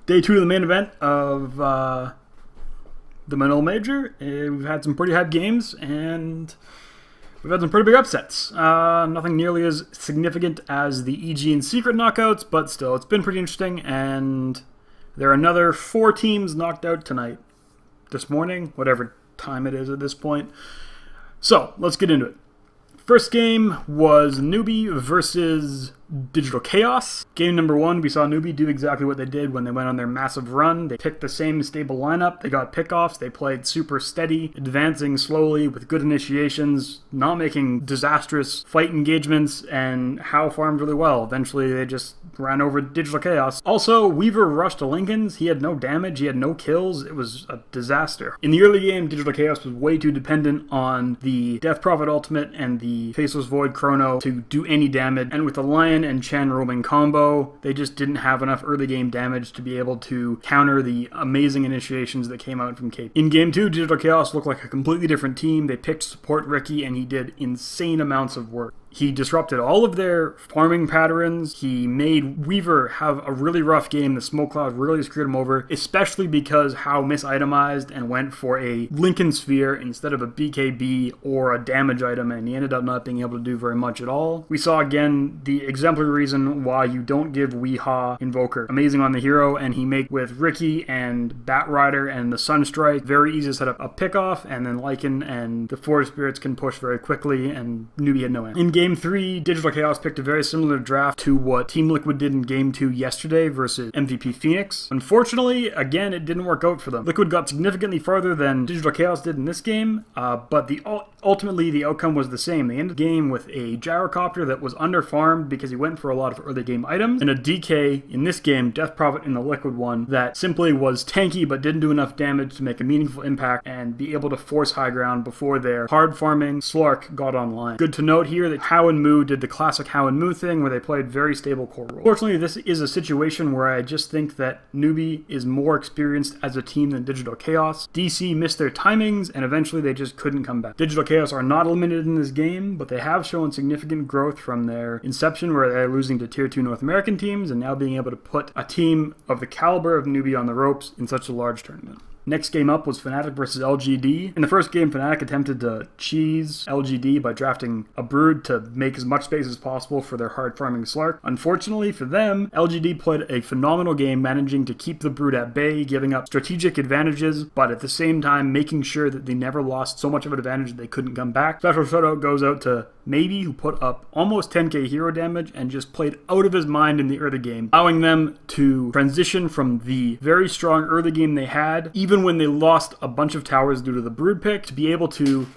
Day 2 of the main event of the Manila Major. We've had some pretty hype games, and we've had some pretty big upsets. Nothing nearly as significant as the EG and Secret knockouts, but still, it's been pretty interesting, and there are another 4 teams knocked out tonight, this morning, whatever time it is at this point. So, let's get into it. First game was Newbie versus Digital Chaos. Game number 1, we saw Newbie do exactly what they did when they went on their massive run. They picked the same stable lineup, they got pickoffs, they played super steady, advancing slowly with good initiations, not making disastrous fight engagements, and How farmed really well. Eventually they just ran over Digital Chaos. Also, Weaver rushed to Lincoln's. He had no damage, he had no kills. It was a disaster. In the early game, Digital Chaos was way too dependent on the Death Prophet ultimate and the Faceless Void Chrono to do any damage, and with the Lion and Chen roaming combo, they just didn't have enough early game damage to be able to counter the amazing initiations that came out from KP. In game 2, Digital Chaos looked like a completely different team. They picked support Ricky, and he did insane amounts of work. He disrupted all of their farming patterns. He made Weaver have a really rough game. The Smoke Cloud really screwed him over, especially because How misitemized and went for a Lincoln Sphere instead of a BKB or a damage item, and he ended up not being able to do very much at all. We saw again the exemplary reason why you don't give Weehaw Invoker. Amazing on the hero, and he made with Ricky and Batrider and the Sunstrike very easy to set up a pickoff, and then Lycan and the Forest Spirits can push very quickly, and Newbie had no end. In Game 3, Digital Chaos picked a very similar draft to what Team Liquid did in Game 2 yesterday versus MVP Phoenix. Unfortunately, again, it didn't work out for them. Liquid got significantly farther than Digital Chaos did in this game, but ultimately the outcome was the same. They ended the game with a Gyrocopter that was under-farmed because he went for a lot of early game items, and a DK in this game, Death Prophet in the Liquid one, that simply was tanky but didn't do enough damage to make a meaningful impact and be able to force high ground before their hard-farming Slark got online. Good to note here that How and Moo did the classic How and Moo thing where they played very stable core role. Fortunately, this is a situation where I just think that Newbie is more experienced as a team than Digital Chaos. DC missed their timings, and eventually they just couldn't come back. Digital Chaos are not eliminated in this game, but they have shown significant growth from their inception where they're losing to Tier 2 North American teams and now being able to put a team of the caliber of Newbie on the ropes in such a large tournament. Next game up was Fnatic versus LGD. In the first game, Fnatic attempted to cheese LGD by drafting a Brood to make as much space as possible for their hard-farming Slark. Unfortunately for them, LGD played a phenomenal game, managing to keep the Brood at bay, giving up strategic advantages, but at the same time making sure that they never lost so much of an advantage that they couldn't come back. Special shout-out goes out to Maybe, who put up almost 10k hero damage and just played out of his mind in the early game, allowing them to transition from the very strong early game they had, even when they lost a bunch of towers due to the Brood pick, to be able to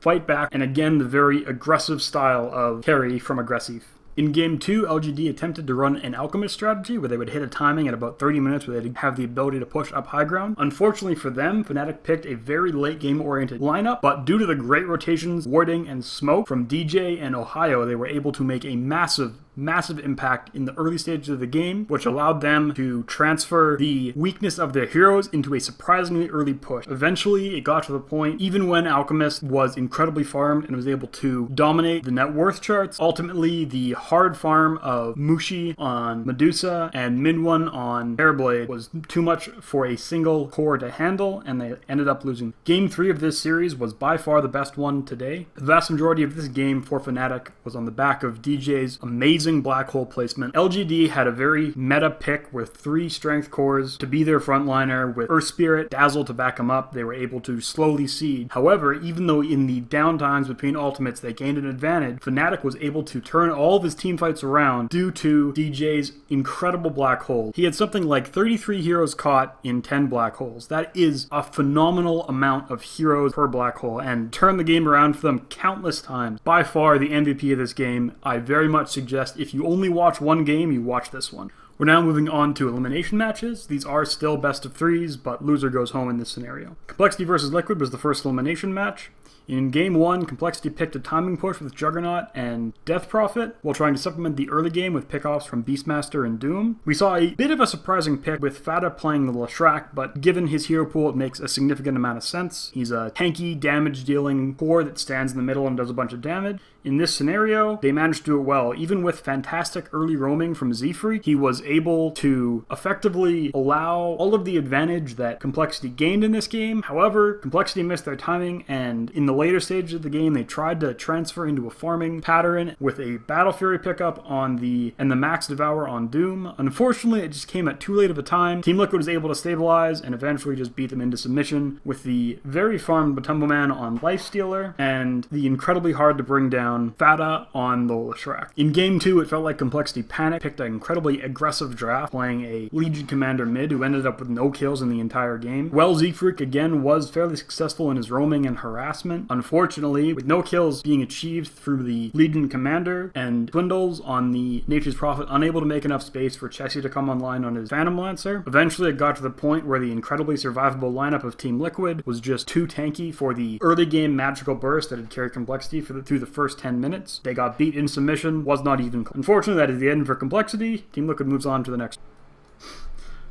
fight back, and again the very aggressive style of carry from Aggressive. In Game 2, LGD attempted to run an Alchemist strategy where they would hit a timing at about 30 minutes where they'd have the ability to push up high ground. Unfortunately for them, Fnatic picked a very late game oriented lineup, but due to the great rotations, warding, and smoke from DJ and Ohio, they were able to make a massive impact in the early stages of the game, which allowed them to transfer the weakness of their heroes into a surprisingly early push. Eventually, it got to the point, even when Alchemist was incredibly farmed and was able to dominate the net worth charts, ultimately the hard farm of Mushi on Medusa and Minwon on Airblade was too much for a single core to handle, and they ended up losing. Game 3 of this series was by far the best one today. The vast majority of this game for Fnatic was on the back of DJ's amazing black hole placement. LGD had a very meta pick with 3 strength cores to be their frontliner with Earth Spirit, Dazzle to back them up. They were able to slowly seed. However, even though in the downtimes between ultimates they gained an advantage, Fnatic was able to turn all of his team fights around due to DJ's incredible black hole. He had something like 33 heroes caught in 10 black holes. That is a phenomenal amount of heroes per black hole, and turned the game around for them countless times. By far the MVP of this game. I very much suggest if you only watch one game, you watch this one. We're now moving on to elimination matches. These are still best of 3s, but loser goes home in this scenario. Complexity versus Liquid was the first elimination match. In Game 1, Complexity picked a timing push with Juggernaut and Death Prophet, while trying to supplement the early game with pickoffs from Beastmaster and Doom. We saw a bit of a surprising pick with Fata playing the Leshrac, but given his hero pool, it makes a significant amount of sense. He's a tanky, damage-dealing core that stands in the middle and does a bunch of damage. In this scenario, they managed to do it well. Even with fantastic early roaming from Z-Freak, he was able to effectively allow all of the advantage that Complexity gained in this game. However, Complexity missed their timing, and in the later stages of the game, they tried to transfer into a farming pattern with a Battle Fury pickup on the Max Devour on Doom. Unfortunately, it just came at too late of a time. Team Liquid was able to stabilize and eventually just beat them into submission with the very farmed Batumbo Man on Lifestealer and the incredibly hard to bring down Fata on the Leshrac. In Game 2, it felt like Complexity panicked, picked an incredibly aggressive draft, playing a Legion Commander mid who ended up with no kills in the entire game. Well, Z-Freak again was fairly successful in his roaming and harassment. Unfortunately, with no kills being achieved through the Legion Commander and Dwindles on the Nature's Prophet, unable to make enough space for Chessie to come online on his Phantom Lancer. Eventually, it got to the point where the incredibly survivable lineup of Team Liquid was just too tanky for the early game magical burst that had carried Complexity through the first 10 minutes. They got beat in submission, was not even close. Unfortunately, that is the end for Complexity. Team Liquid moves on to the next.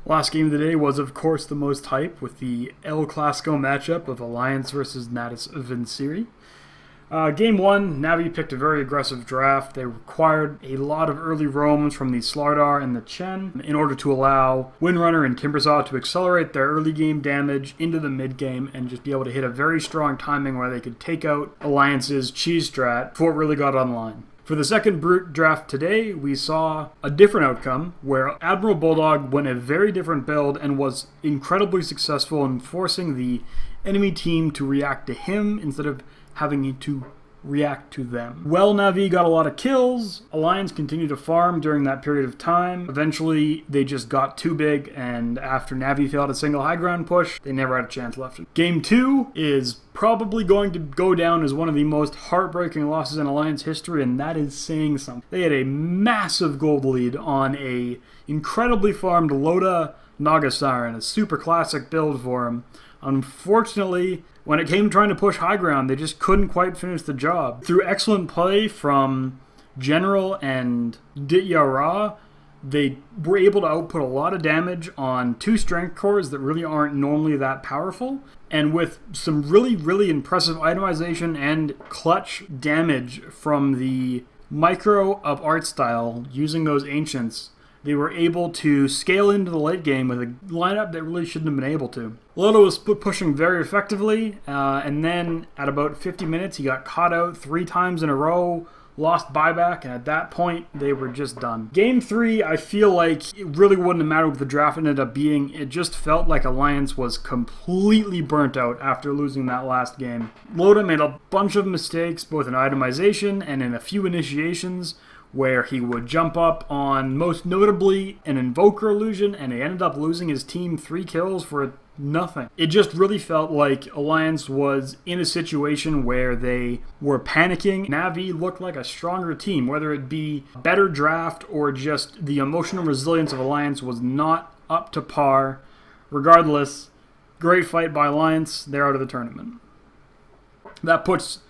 Last game of the day was, of course, the most hype with the El Clasico matchup of Alliance versus Natus Vincere. Game 1, NaVi picked a very aggressive draft. They required a lot of early roams from the Slardar and the Chen in order to allow Windrunner and Timbersaw to accelerate their early game damage into the mid game and just be able to hit a very strong timing where they could take out Alliance's cheese strat before it really got online. For the second Brute draft today, we saw a different outcome where Admiral Bulldog went a very different build and was incredibly successful in forcing the enemy team to react to him instead of having to react to them. Well, NaVi got a lot of kills. Alliance continued to farm during that period of time. Eventually, they just got too big, and after NaVi failed a single high ground push, they never had a chance left. Game 2 is probably going to go down as one of the most heartbreaking losses in Alliance history, and that is saying something. They had a massive gold lead on a incredibly farmed Loda Naga Siren, a super classic build for him. Unfortunately, when it came to trying to push high ground, they just couldn't quite finish the job. Through excellent play from General and Ditya Ra, they were able to output a lot of damage on two strength cores that really aren't normally that powerful. And with some really, really impressive itemization and clutch damage from the micro of art style using those ancients, they were able to scale into the late game with a lineup that really shouldn't have been able to. Loda was pushing very effectively, and then at about 50 minutes, he got caught out 3 times in a row, lost buyback, and at that point, they were just done. Game 3, I feel like it really wouldn't have mattered what the draft ended up being. It just felt like Alliance was completely burnt out after losing that last game. Loda made a bunch of mistakes, both in itemization and in a few initiations, where he would jump up on, most notably, an Invoker illusion, and he ended up losing his team 3 kills for nothing. It just really felt like Alliance was in a situation where they were panicking. NaVi looked like a stronger team, whether it be a better draft or just the emotional resilience of Alliance was not up to par. Regardless, great fight by Alliance. They're out of the tournament. That puts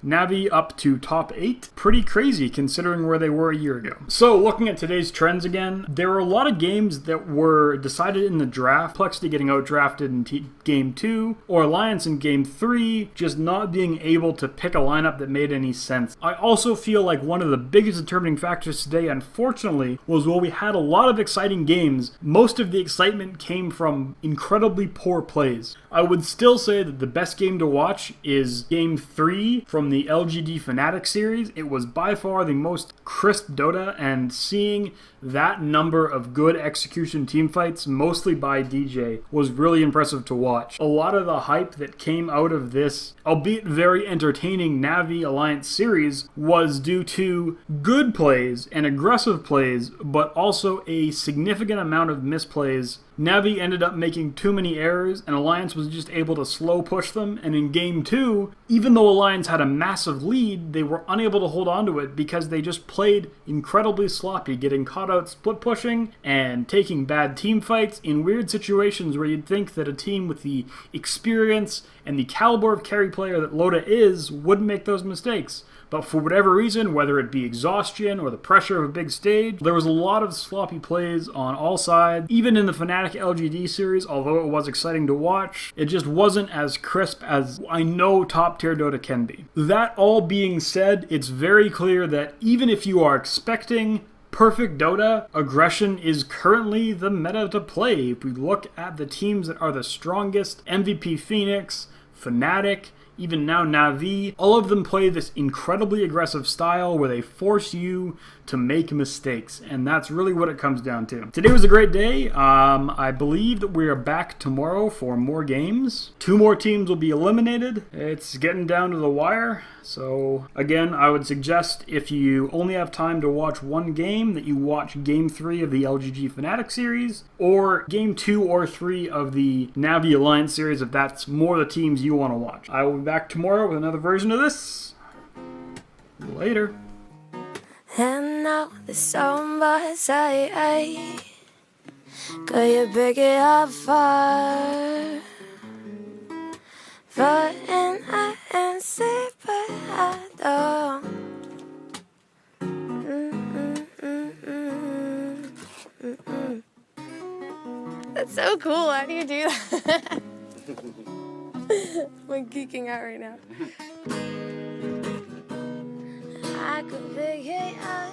NaVi up to top 8. Pretty crazy considering where they were a year ago. So looking at today's trends again, there were a lot of games that were decided in the draft. Complexity getting outdrafted in Game 2, or Alliance in Game 3 just not being able to pick a lineup that made any sense. I also feel like one of the biggest determining factors today, unfortunately, was while we had a lot of exciting games, most of the excitement came from incredibly poor plays. I would still say that the best game to watch is Game 3 from the LGD Fnatic series. It was by far the most crisp Dota, and seeing that number of good execution teamfights, mostly by DJ, was really impressive to watch. A lot of the hype that came out of this, albeit very entertaining NaVi Alliance series, was due to good plays and aggressive plays, but also a significant amount of misplays. NaVi ended up making too many errors, and Alliance was just able to slow push them, and in Game 2, even though Alliance had a massive lead, they were unable to hold on to it because they just played incredibly sloppy, getting caught out split pushing and taking bad team fights in weird situations where you'd think that a team with the experience and the caliber of carry player that Loda is wouldn't make those mistakes. But for whatever reason, whether it be exhaustion or the pressure of a big stage, there was a lot of sloppy plays on all sides. Even in the Fnatic LGD series, although it was exciting to watch, it just wasn't as crisp as I know top tier Dota can be. That all being said, it's very clear that even if you are expecting perfect Dota, aggression is currently the meta to play. If we look at the teams that are the strongest, MVP Phoenix, Fnatic, even now NaVi, all of them play this incredibly aggressive style where they force you to make mistakes, and that's really what it comes down to. Today was a great day. I believe that we are back tomorrow for more games. 2 more teams will be eliminated. It's getting down to the wire, so again, I would suggest if you only have time to watch one game, that you watch Game 3 of the LGG Fnatic series, or Game 2 or 3 of the NaVi Alliance series if that's more the teams you want to watch. I will be back tomorrow with another version of this. Later. And now the somebody say, could you pick it up far? But in I and see, but I don't. That's so cool. How do you do that? I'm geeking out right now. I could pick it up.